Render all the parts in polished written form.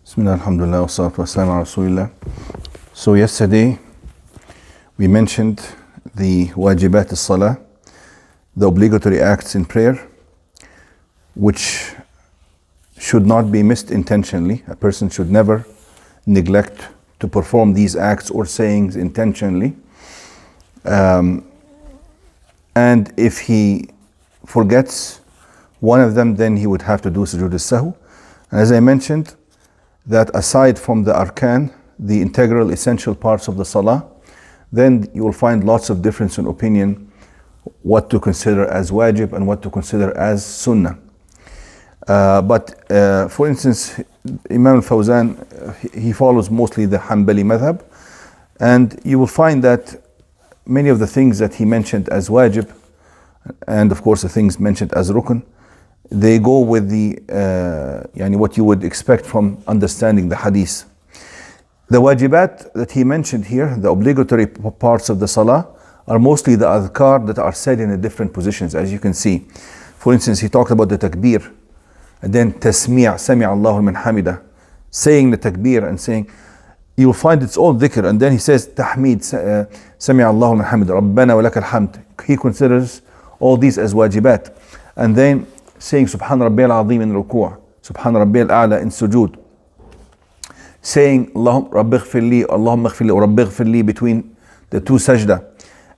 Bismillah, alhamdulillah, wassalatu wassalamu ala rasulillah. So yesterday we mentioned the wajibat as-salah, the obligatory acts in prayer, which should not be missed intentionally. A person should never neglect to perform these acts or sayings intentionally. And if he forgets one of them, then he would have to do sujood as-sahw. And as I mentioned, that aside from the arkan, the integral essential parts of the salah, then you will find lots of difference in opinion what to consider as wajib and what to consider as sunnah. But for instance, Imam al-Fawzan, he follows mostly the Hanbali madhab, and you will find that many of the things that he mentioned as wajib, and of course the things mentioned as rukn, they go with the what you would expect from understanding the hadith. The wajibat that he mentioned here, the obligatory parts of the salah, are mostly the adhkar that are said in the different positions, as you can see. For instance, he talked about the takbir, and then tasmi', sami' Allahu min hamida, saying the takbir and saying, you'll find it's all dhikr, and then he says tahmid, sami' Allahu min hamida, rabbana wa lakal hamd. He considers all these as wajibat. And then saying subhan rabbiyal azim in ruku', subhan rabbiyal a'la in sujood, saying Allahumma rabbi ighfirli, Allahumma ighfirli, or rabbi ighfirli between the two sajda,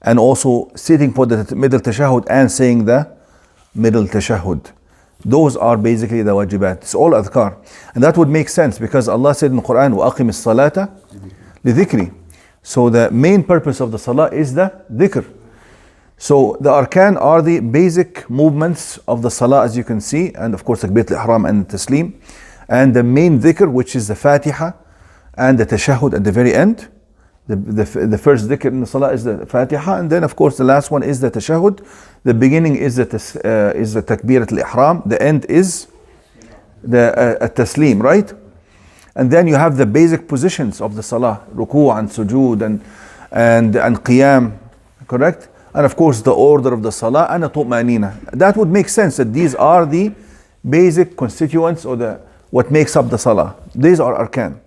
and also sitting for the middle tashahhud and saying the middle tashahhud. Those are basically the wajibat. It's all adhkar, and that would make sense because Allah said in the Quran, wa aqim as-salata li dhikri. So the main purpose of the salah is the dhikr. So the arkan are the basic movements of the salah, as you can see, and of course takbirat al-ihram and taslim, and the main dhikr, which is the fatiha and the tashahhud at the very end. The first dhikr in the salah is the fatiha, and then of course the last one is the tashahhud. The beginning is the takbirat al-ihram, the end is the taslim, right? And then you have the basic positions of the salah, ruku' and sujood and qiyam, correct? And of course the order of the salah and the tuma'nina. That would make sense that these are the basic constituents or what makes up the salah. These are arkan,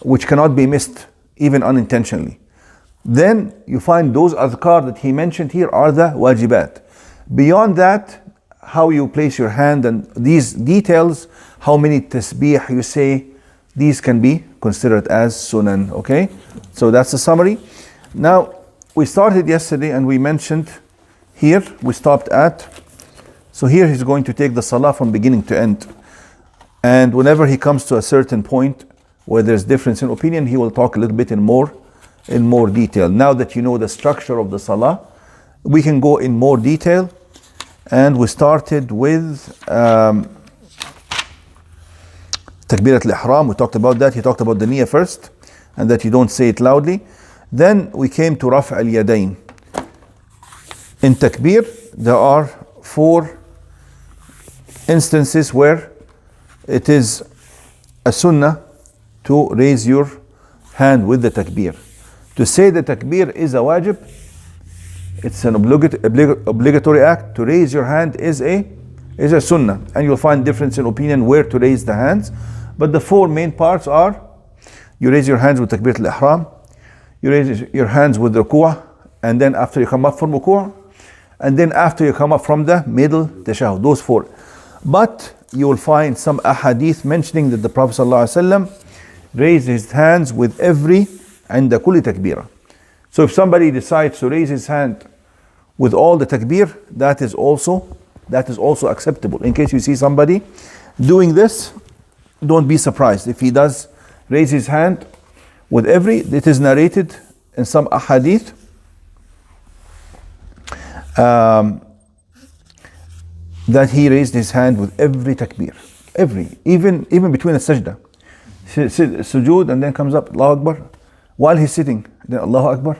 which cannot be missed even unintentionally. Then you find those adhkar that he mentioned here are the wajibat. Beyond that, how you place your hand and these details, how many tasbih you say, these can be considered as sunan. Okay, so that's the summary. Now we started yesterday and we mentioned here, we stopped at, so here he's going to take the salah from beginning to end. And whenever he comes to a certain point where there's difference in opinion, he will talk a little bit in more detail. Now that you know the structure of the salah, we can go in more detail. And we started with takbirat al-ihram. We talked about that. He talked about the niyyah first, and that you don't say it loudly. Then we came to raf' al-yadayn. In takbir, there are 4 instances where it is a sunnah to raise your hand with the takbir. To say the takbir is a wajib, it's an obligatory act. To raise your hand is a sunnah, and you'll find difference in opinion where to raise the hands. But the 4 main parts are: you raise your hands with takbirat al-ihram, you raise your hands with ruku', and then after you come up from ruku', and then after you come up from the middle tashahhud. Those 4. But you will find some ahadith mentioning that the Prophet ﷺ raised his hands with every عند كل takbirah. So if somebody decides to raise his hand with all the takbir, that is also acceptable. In case you see somebody doing this, don't be surprised if he does raise his hand with every. It is narrated in some ahadith that he raised his hand with every takbir, even between the sajda, sujood, and then comes up Allahu Akbar while he's sitting, then Allahu Akbar.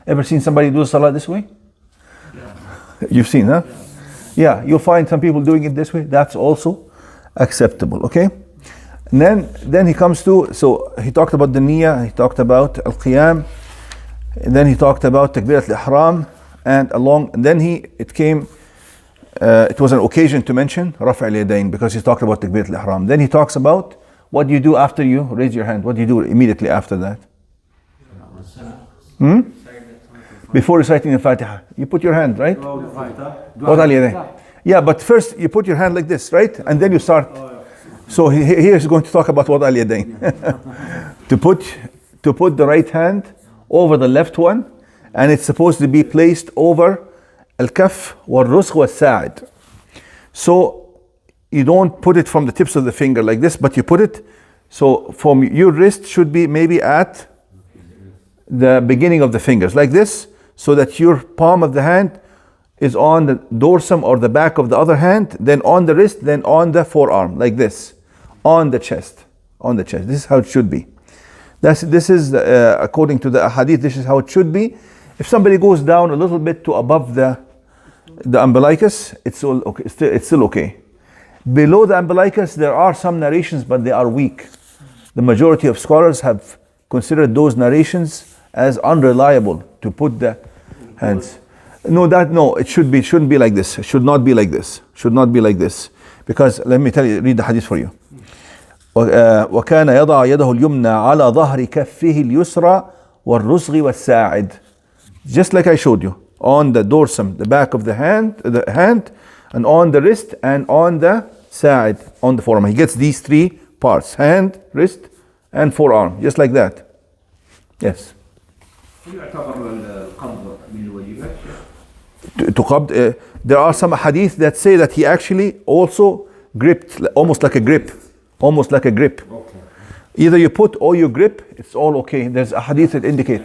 Ever seen somebody do salah this way? Yeah. You've seen, huh? Yeah, you'll find some people doing it this way. That's also acceptable. Okay. And then he comes to, so he talked about the niyyah, he talked about al-qiyam, and then he talked about takbirat al-ihram, and then it was an occasion to mention raf' al-yadayn because he talked about takbirat al-ihram. Then he talks about what do you do after you raise your hand? What do you do immediately after that? Before reciting the Fatiha, you put your hand, right? Yeah, but first you put your hand like this, right? And then you start. So here is going to talk about Wada al-Yadayn. to put the right hand over the left one, and it's supposed to be placed over al-kaf wal-rusgh wal-sa'id. So you don't put it from the tips of the finger like this, but you put it, so from your wrist should be maybe at the beginning of the fingers, like this, so that your palm of the hand is on the dorsum or the back of the other hand, then on the wrist, then on the forearm, like this, on the chest. This is how it should be. This is according to the hadith, this is how it should be. If somebody goes down a little bit to above the umbilicus, it's still okay. Below the umbilicus, there are some narrations, but they are weak. The majority of scholars have considered those narrations as unreliable to put the hands. No, it shouldn't be like this. It should not be like this. Because let me tell you, read the hadith for you. وكان يضع يده اليمنى على ظهر كفه اليسرى والرسغ والساعد. Just like I showed you, on the dorsum, the back of the hand, and on the wrist, and on the sa'id, on the forearm. He gets these three parts: hand, wrist, and forearm, just like that. Yes. There are some hadith that say that he actually also gripped, almost like a grip. Okay. Either you put or you grip, it's all okay. There's a hadith that indicate.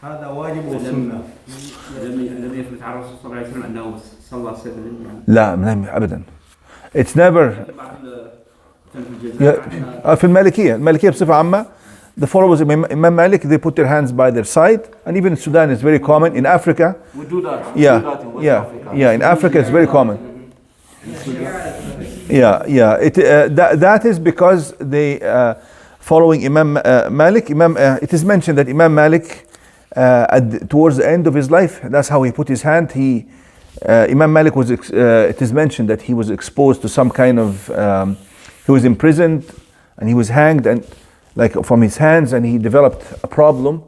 هذا واجب وسنة. لم يثبت عن الرسول صلى الله عليه وسلم أنه صلى سجدا. لا أبدا. It's never. في المالكية بصفة عامة, the followers of Imam Malik, they put their hands by their side, and even in Sudan it's very common. In Africa, we do that. Yeah. In Africa it's very common. That is because they following Imam Malik. It is mentioned that Imam Malik, towards the end of his life, that's how he put his hand. Imam Malik was. It is mentioned that he was exposed to some kind of. He was imprisoned and he was hanged and from his hands, and he developed a problem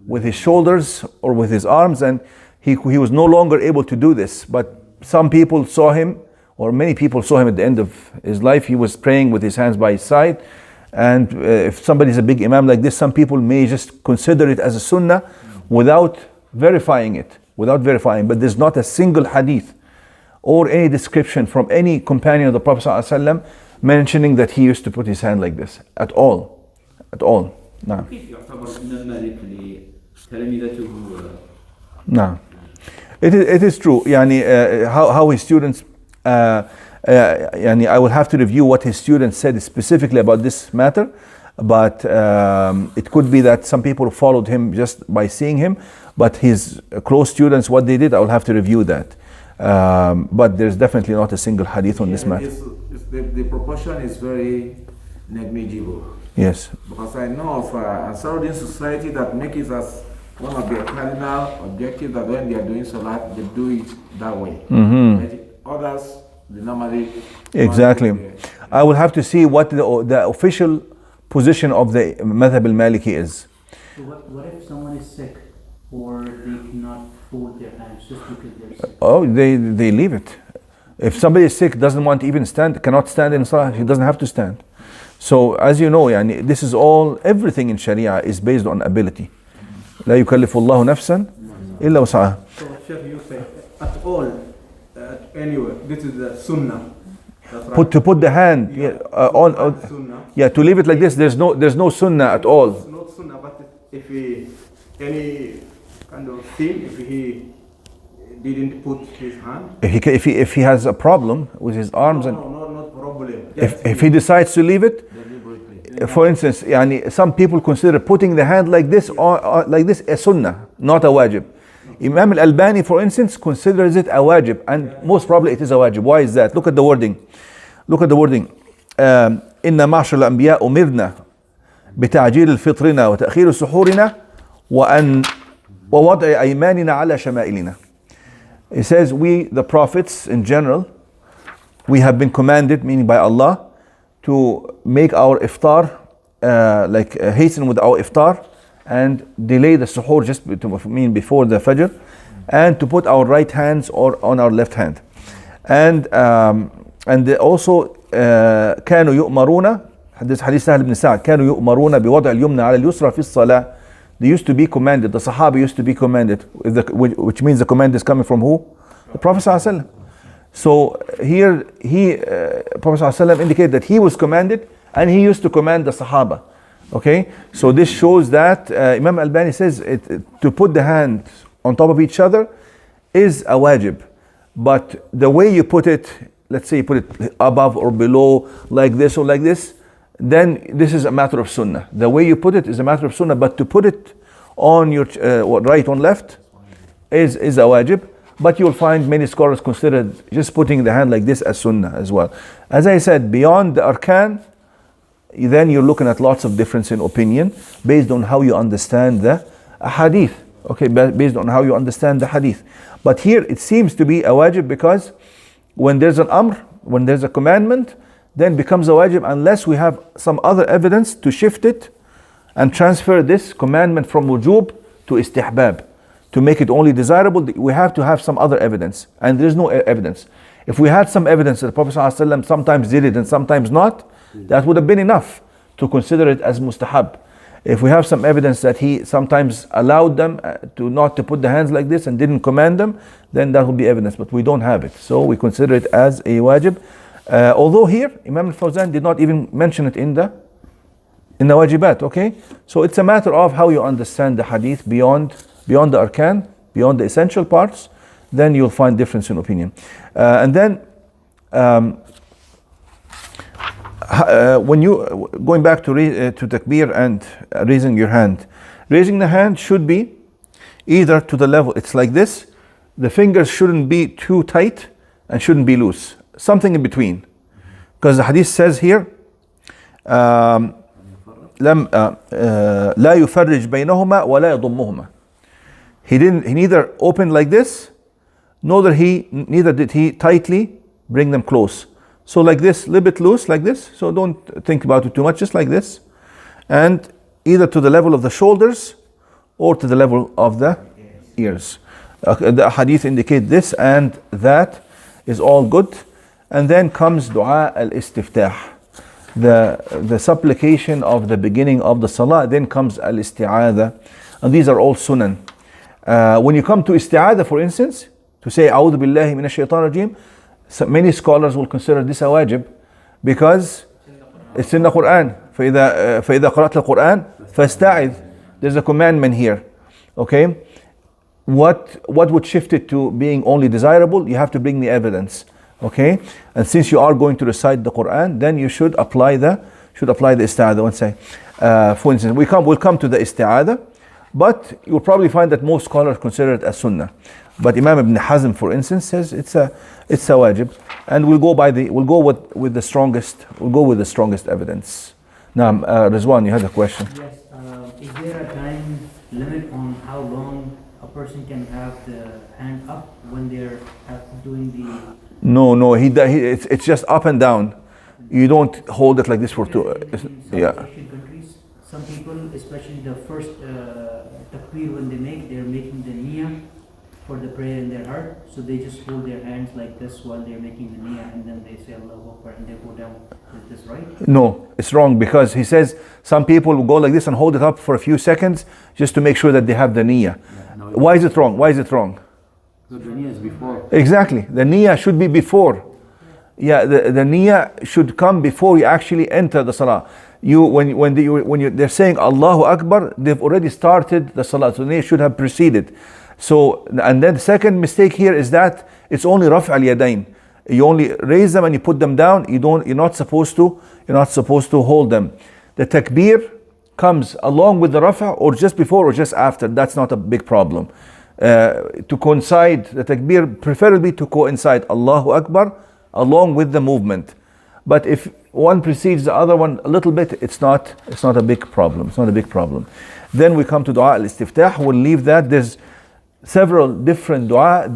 with his shoulders or with his arms, and he was no longer able to do this. But some people saw him, or many people saw him at the end of his life. He was praying with his hands by his side. And if somebody is a big imam like this, some people may just consider it as a sunnah without verifying it. But there's not a single hadith or any description from any companion of the Prophet ﷺ mentioning that he used to put his hand like this at all. No. It is true. How his students. I will have to review what his students said specifically about this matter, but it could be that some people followed him just by seeing him, but his close students, what they did, I will have to review that. But there's definitely not a single hadith on this matter. The proportion is very negligible. Yes. Because I know of a Saudi society that make it as one of their cardinal objectives that when they are doing salat, they do it that way. Others, they normally. Exactly. I will have to see what the official position of the Madhab al-Maliki is. So what if someone is sick or they cannot fold their hands just because they're sick? Oh, they leave it. If somebody is sick, doesn't want to even stand, cannot stand in salah, he doesn't have to stand. So as you know, this is everything in Sharia is based on ability. لا يكلف الله نفسا إلا وسعها. So Sheikh, you say at all, anywhere, this is the sunnah. Right. To put the hand to leave it like this. There's no sunnah at all. It's not sunnah, but if any kind of thing, if he didn't put his hand. If he has a problem with his arms not problem. If he decides to leave it, for instance, some people consider putting the hand like this or like this a sunnah, not a wajib. Imam al-Albani, for instance, considers it a wajib, and most probably it is a wajib. Why is that? Look at the wording. إن معشر الأنبياء أمرنا بتعجيل فطرنا وتأخير سحورنا ووضع أيماننا على شمائلنا. It says, we, the prophets in general, we have been commanded, meaning by Allah, to make our iftar, hasten with our iftar and delay the suhoor just before the fajr, and to put our right hands or on our left hand. And also كانوا يؤمرون, this hadith Sahl ibn Sa'd, كانوا يؤمرون بوضع اليمنى على اليسرى في الصلاة. They used to be commanded, the Sahaba used to be commanded, which means the command is coming from who? The Prophet ﷺ. So here Prophet ﷺ indicated that he was commanded and he used to command the Sahaba. Okay, so this shows that Imam Albani says to put the hand on top of each other is a wajib, but the way you put it, let's say you put it above or below, like this or like this, then this is a matter of sunnah. The way you put it is a matter of sunnah, but to put it on your right on left is a wajib. But you'll find many scholars consider just putting the hand like this as sunnah as well. As I said, beyond the arkan, then you're looking at lots of difference in opinion based on how you understand the hadith. Okay, based on how you understand the hadith. But here it seems to be a wajib, because when there's an amr, when there's a commandment, then becomes a wajib unless we have some other evidence to shift it and transfer this commandment from wujub to istihbab. To make it only desirable, we have to have some other evidence, and there is no evidence. If we had some evidence that the Prophet ﷺ sometimes did it and sometimes not, that would have been enough to consider it as mustahab. If we have some evidence that he sometimes allowed them to put the hands like this and didn't command them, then that would be evidence, but we don't have it. So we consider it as a wajib. Although here, Imam al-Fawzan did not even mention it in the wajibat, okay? So it's a matter of how you understand the hadith beyond the arkan, beyond the essential parts, then you'll find difference in opinion. And then when you going back to takbir and raising your hand, raising the hand should be either to the level, it's like this, the fingers shouldn't be too tight and shouldn't be loose, something in between, because the hadith says here لا يفرج بينهما ولا يضمهما. He neither opened like this, neither did he tightly bring them close. So like this, a little bit loose like this. So don't think about it too much, just like this. And either to the level of the shoulders or to the level of the ears. The hadith indicate this, and that is all good. And then comes dua al-istiftah, the supplication of the beginning of the salah. Then comes al-isti'adha, and these are all sunan. When you come to isti'adha, for instance, to say A'udhu billahi minash shaitan rajim, many scholars will consider this a wajib because it's in the Quran. فإذا قرأت القرآن فاستعذ. There's a commandment here. Okay, what would shift it to being only desirable? You have to bring the evidence. Okay, and since you are going to recite the Quran, then you should apply the isti'adha. One say, for instance, we'll come to the isti'adha. But you'll probably find that most scholars consider it as sunnah. But Imam Ibn Hazm, for instance, says it's a wajib, and we'll go with the strongest evidence. Now, Rizwan, you had a question. Yes. Is there a time limit on how long a person can have the hand up when they're doing the? No. It's just up and down. You don't hold it like this for two. Yeah. Some people, especially the first takbir when they're making the niyyah for the prayer in their heart, so they just hold their hands like this while they're making the niyyah, and then they say Allahu Akbar and they go down. Is this right? No, it's wrong, because he says some people will go like this and hold it up for a few seconds just to make sure that they have the niyyah. Why is it wrong? So the niyyah is before. Exactly, the niyyah should be before. Yeah, the niyyah should come before you actually enter the salah. They're saying Allahu Akbar, they've already started the salah, so the niyyah should have preceded. So, and then the second mistake here is that it's only raf' al-yadayn. You only raise them and you put them down. You're not supposed to hold them. The takbir comes along with the rafa, or just before or just after. That's not a big problem. To coincide the takbir, preferably to coincide Allahu Akbar along with the movement. But if one precedes the other one a little bit, it's not a big problem. It's not a big problem. Then we come to dua al-istiftah. We'll leave that. There's several different dua.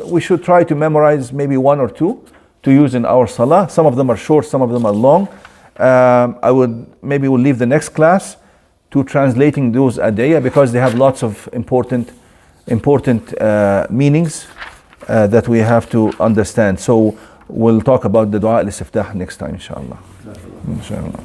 We should try to memorize maybe one or two to use in our salah. Some of them are short, some of them are long. I would maybe we'll leave the next class to translating those adiyah, because they have lots of important meanings that we have to understand. So we'll talk about the dua al-istiftah next time, inshallah. Inshallah.